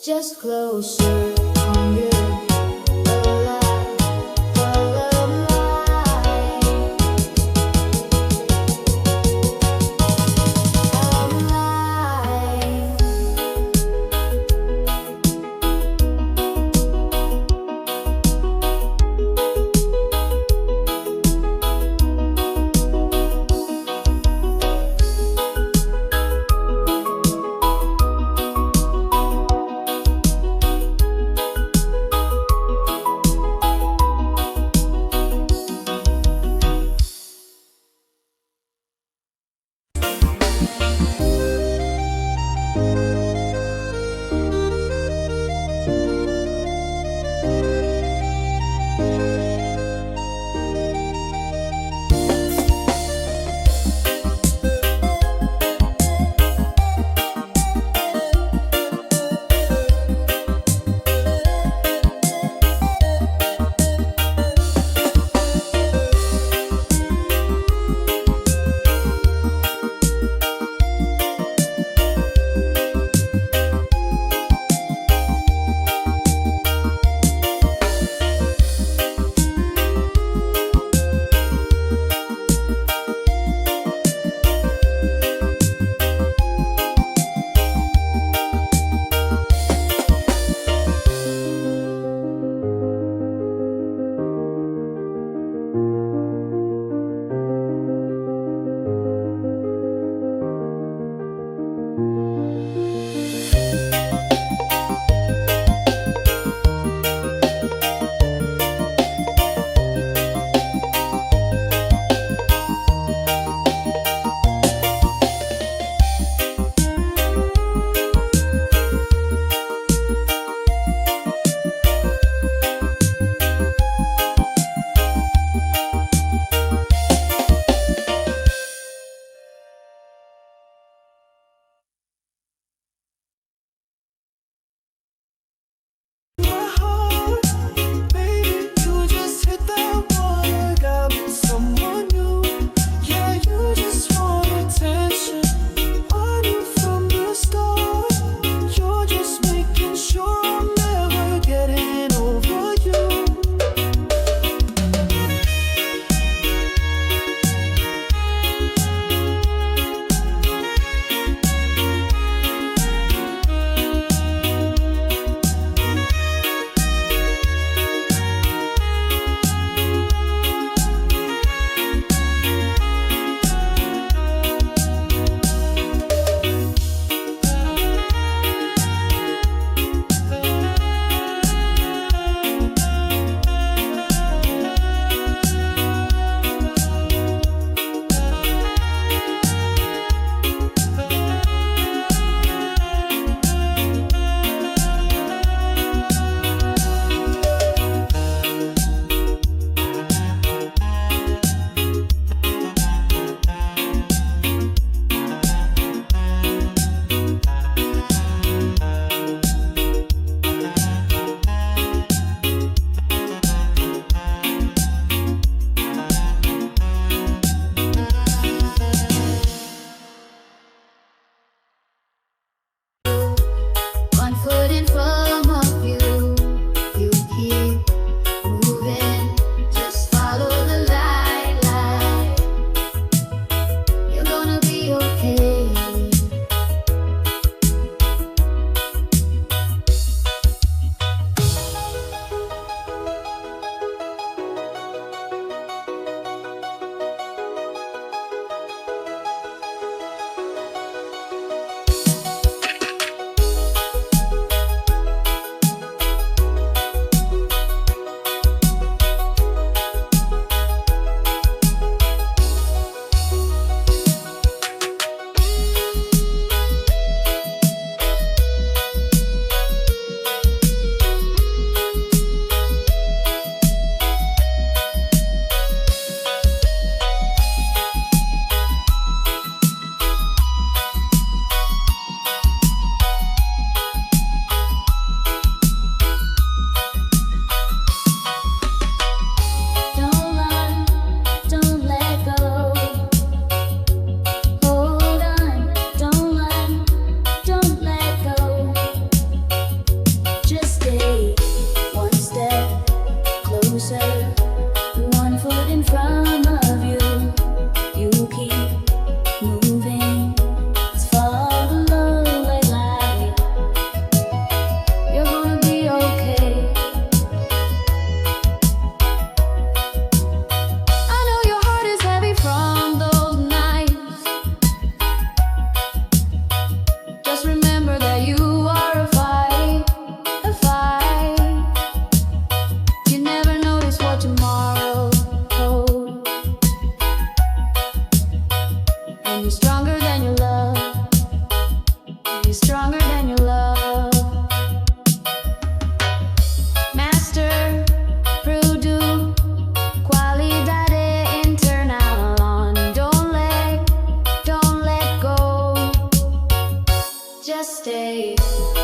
just closer, hunger, alive, follow my, alive.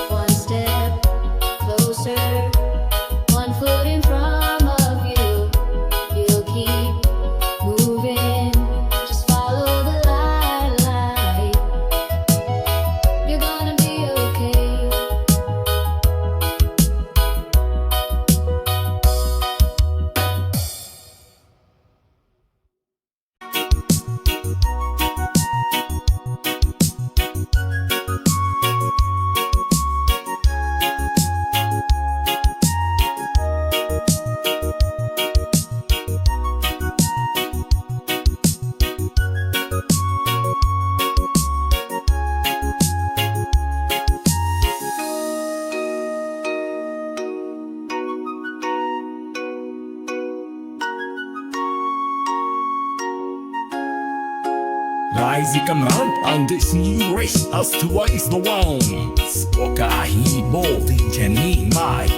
one step closer, one foot in front of you. You'll keep moving, just follow the light. You're gonna be okay. Rising command on this new race as to waste the ones. Wakahi mo tinjani mai.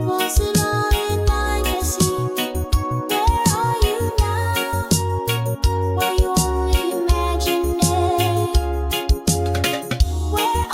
Was it all in my destiny? Where are you now? Were you only imagining? Where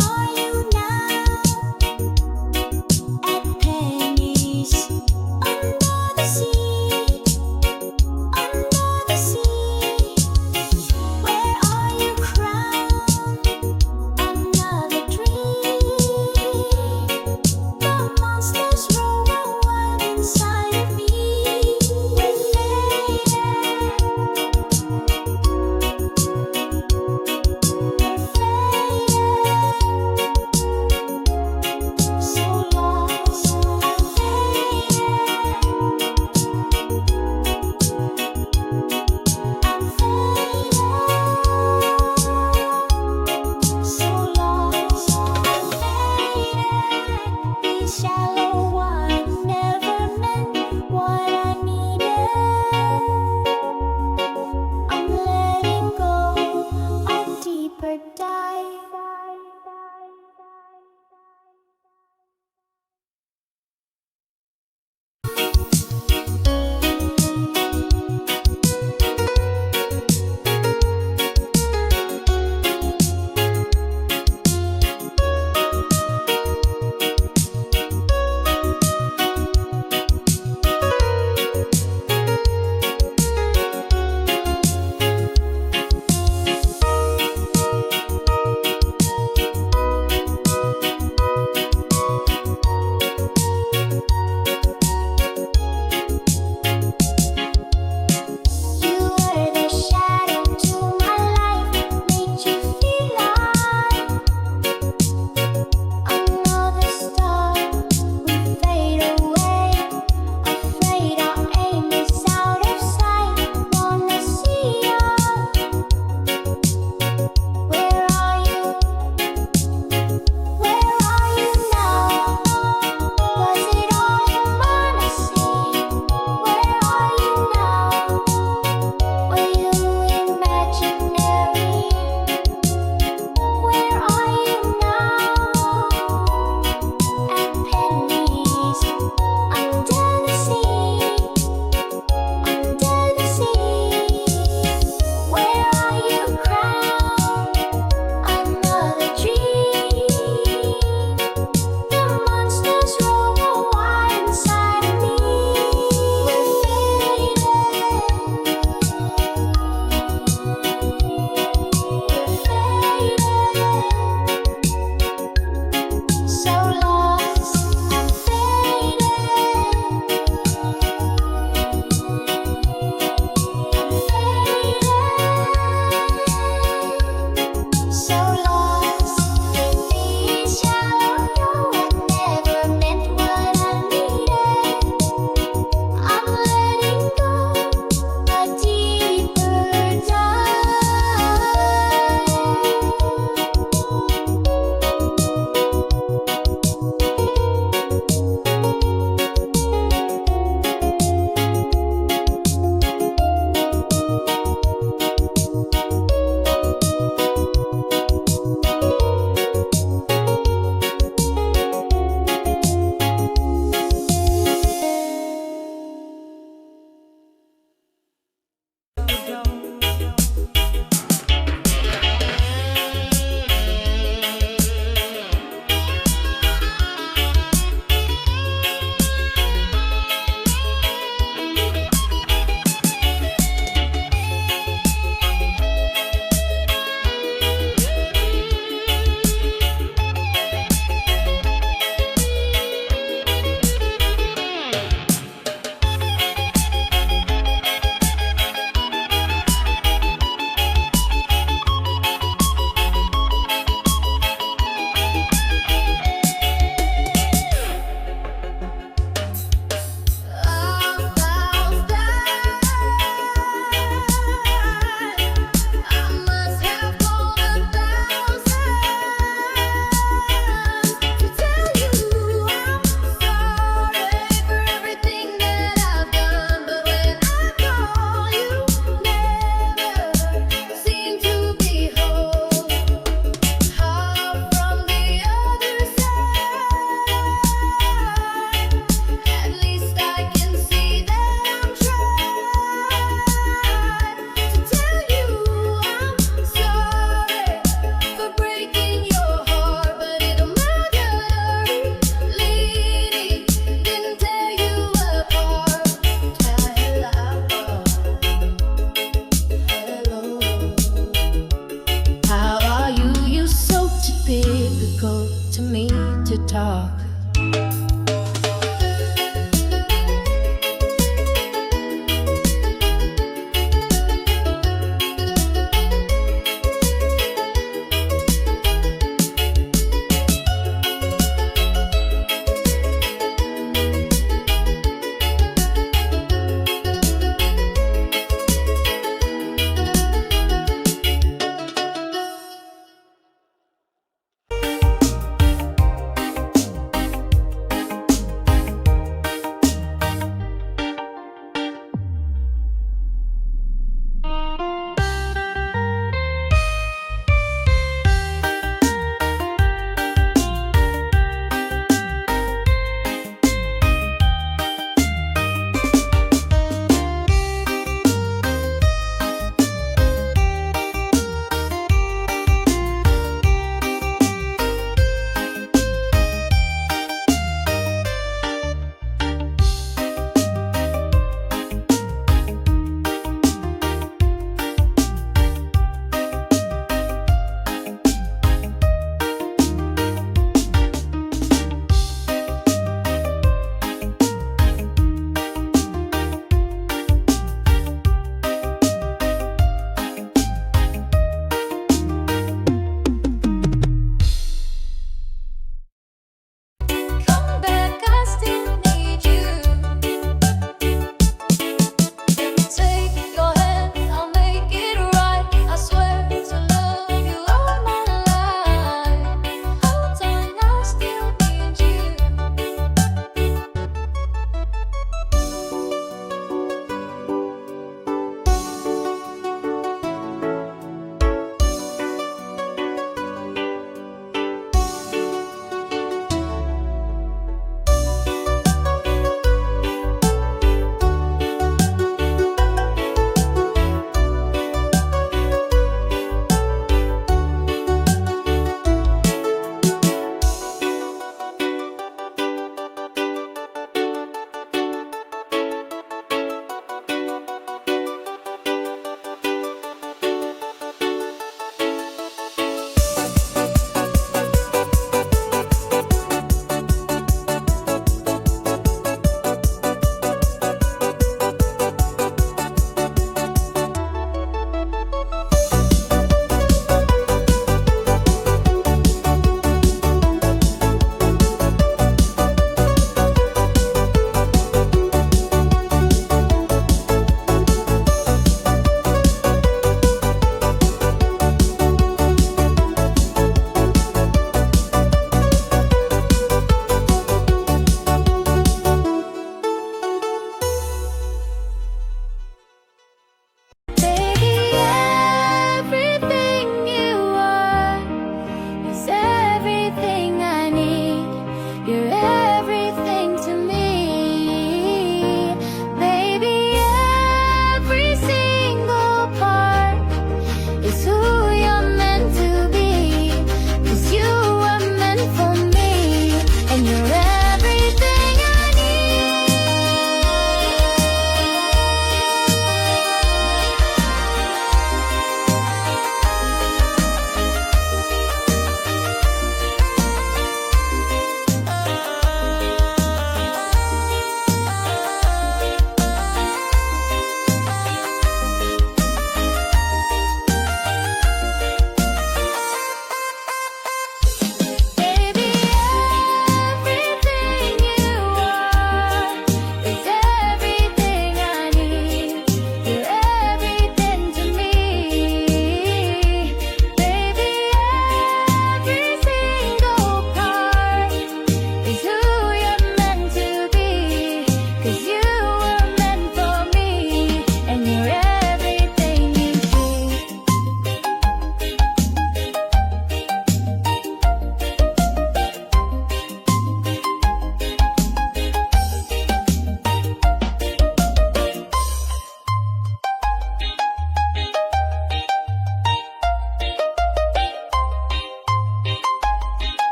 talk.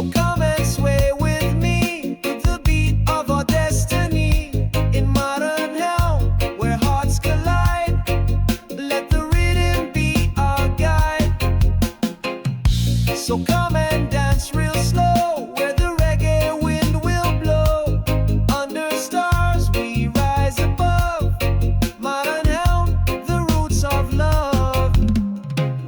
So come and sway with me to the beat of our destiny. In modern hell, where hearts collide, let the rhythm be our guide. So come and dance real slow, where the reggae wind will blow. Under stars we rise above. Modern hell, the roots of love.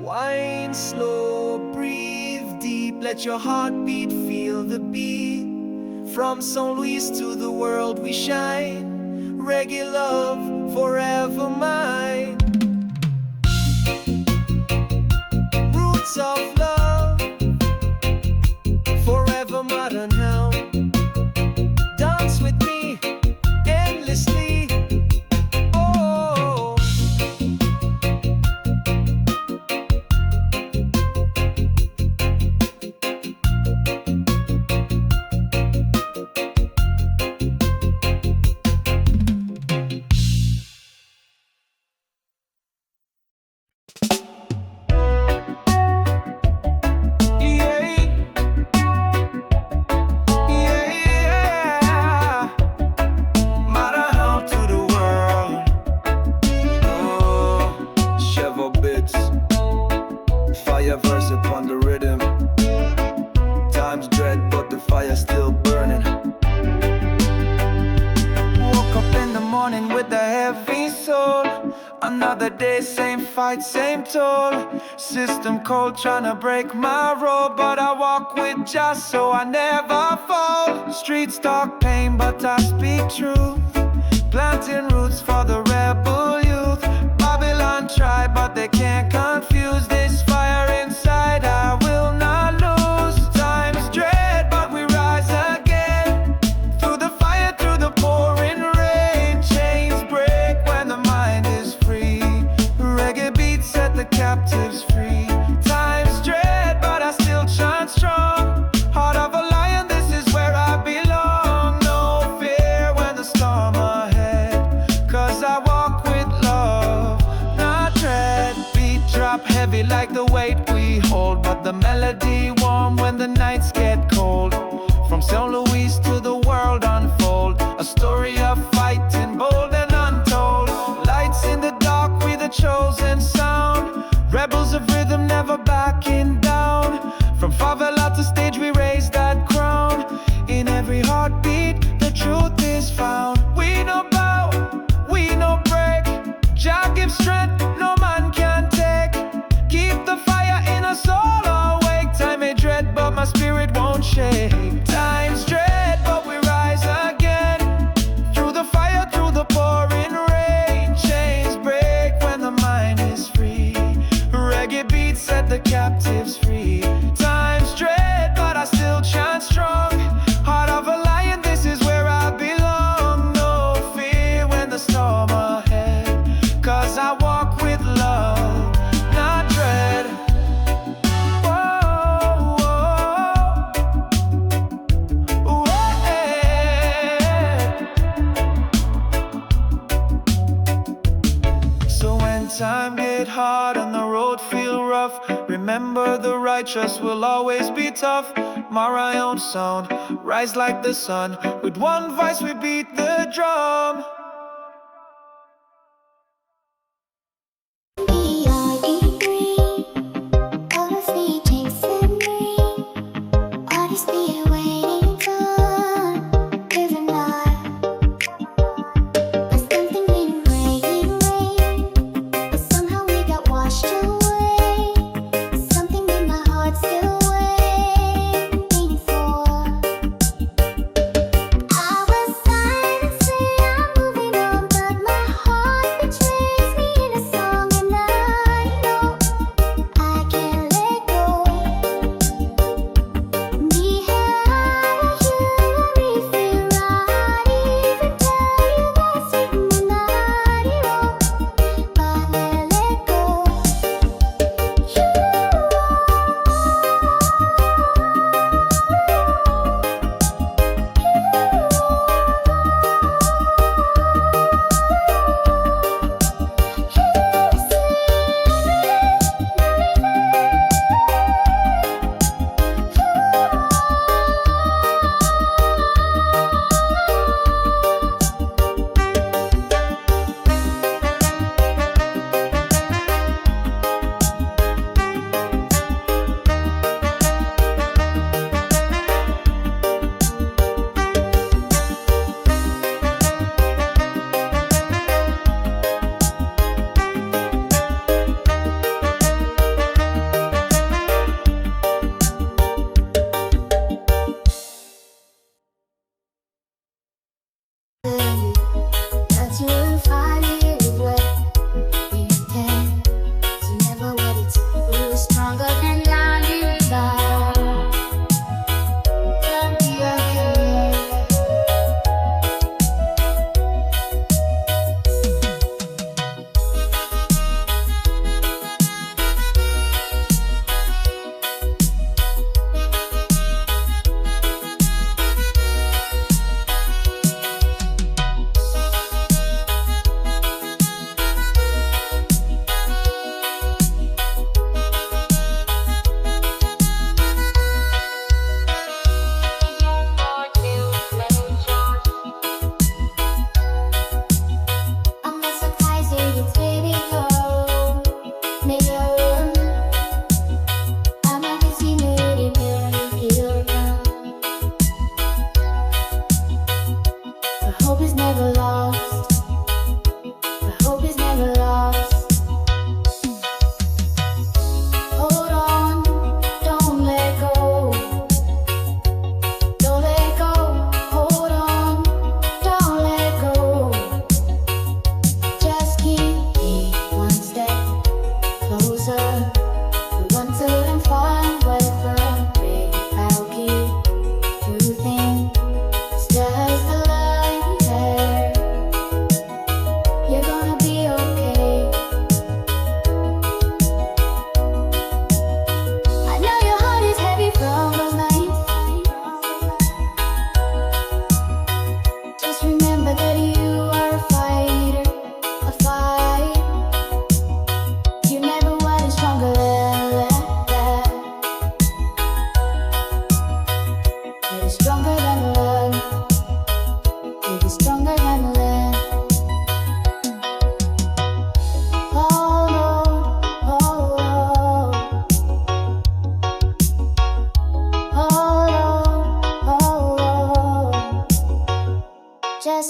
Wind slow, breathe deep, let your heartbeat feel the beat. From St. Louis to the world we shine. Reggae love, forever mine. Roots of love, forever modern hell. Dance with me endlessly. Oh, yeah, yeah. Modern hell to the world. Oh, Chevo bits, fire verse upon the rhythm. Time's dread, but the fire still burning. Woke up in the morning with a heavy soul. Another day, same fight, same toll. System cold, tryna break my role, but I walk with just so I never fall. Streets talk pain, but I speak truth. Planting roots for the rebel youth. Babylon try, but they can't confuse this fire inside. I will not lose. Time's dread, but we rise again. Through the fire, through the pouring rain. Chains break when the mind is free. Reggae beats set the captives free. Time's dread, but I still shine strong. Heart of a lion, this is where I belong. No fear when the storm ahead, 'cause I walk with love, not dread. Beat drop heavy like the weight we hold, but the melody warm when the nights get cold. From St. Louis to the world unfold, a story of fighting bold and untold. Lights in the dark, we the chosen sound. Rebels of rhythm never backing down. From favela to stage we raise that crown. In every heartbeat the truth is found. We no bow, we no break. Jah gives strength no man can take. Keep the fire in us all awake. Time may dread but my spirit won't shake. Time's dread but we rise again. Through the fire, through the pouring rain. Chains break when the mind is free. Reggae beats set the captives free. Time's dread but I still shine strong. Heart of a lion, this is where I belong. No fear when the storm ahead, 'cause I walk with love, not dread. Whoa, whoa, yeah. So when time get hard and the road feel rough, remember the righteous will always be tough. Marion sound, rise like the sun. With one voice we beat the drum. I was silent, say I'm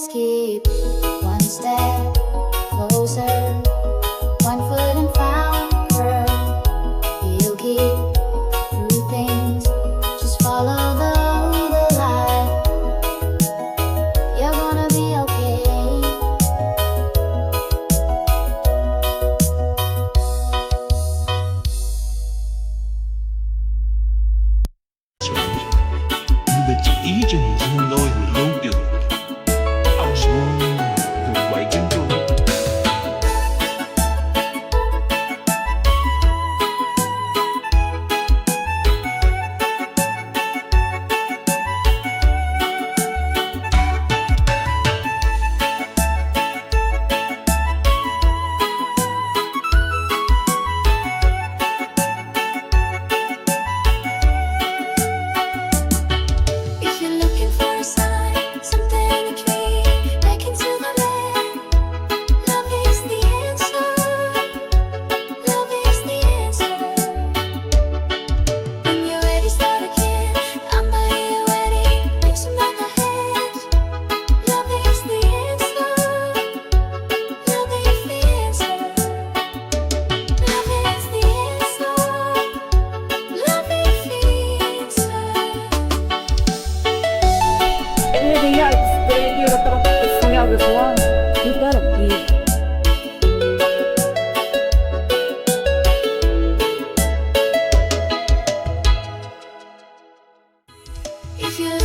keep one step closer, one foot in front of her. You'll keep through things, just follow the light. You're gonna be okay. Nhưng chỉ ý cho những hương lôi của lâu được áo xuống cùng quay chân trung. If you're looking for a sign, something to dream, back into the land. Love is the answer. Love is the answer. When you're ready, start again. I'm by you ready. Make some like a hand. Love is the answer. Love is the answer. Love is the answer. Love is the answer. Anything else that you have to sing out this one, you gotta be. If you're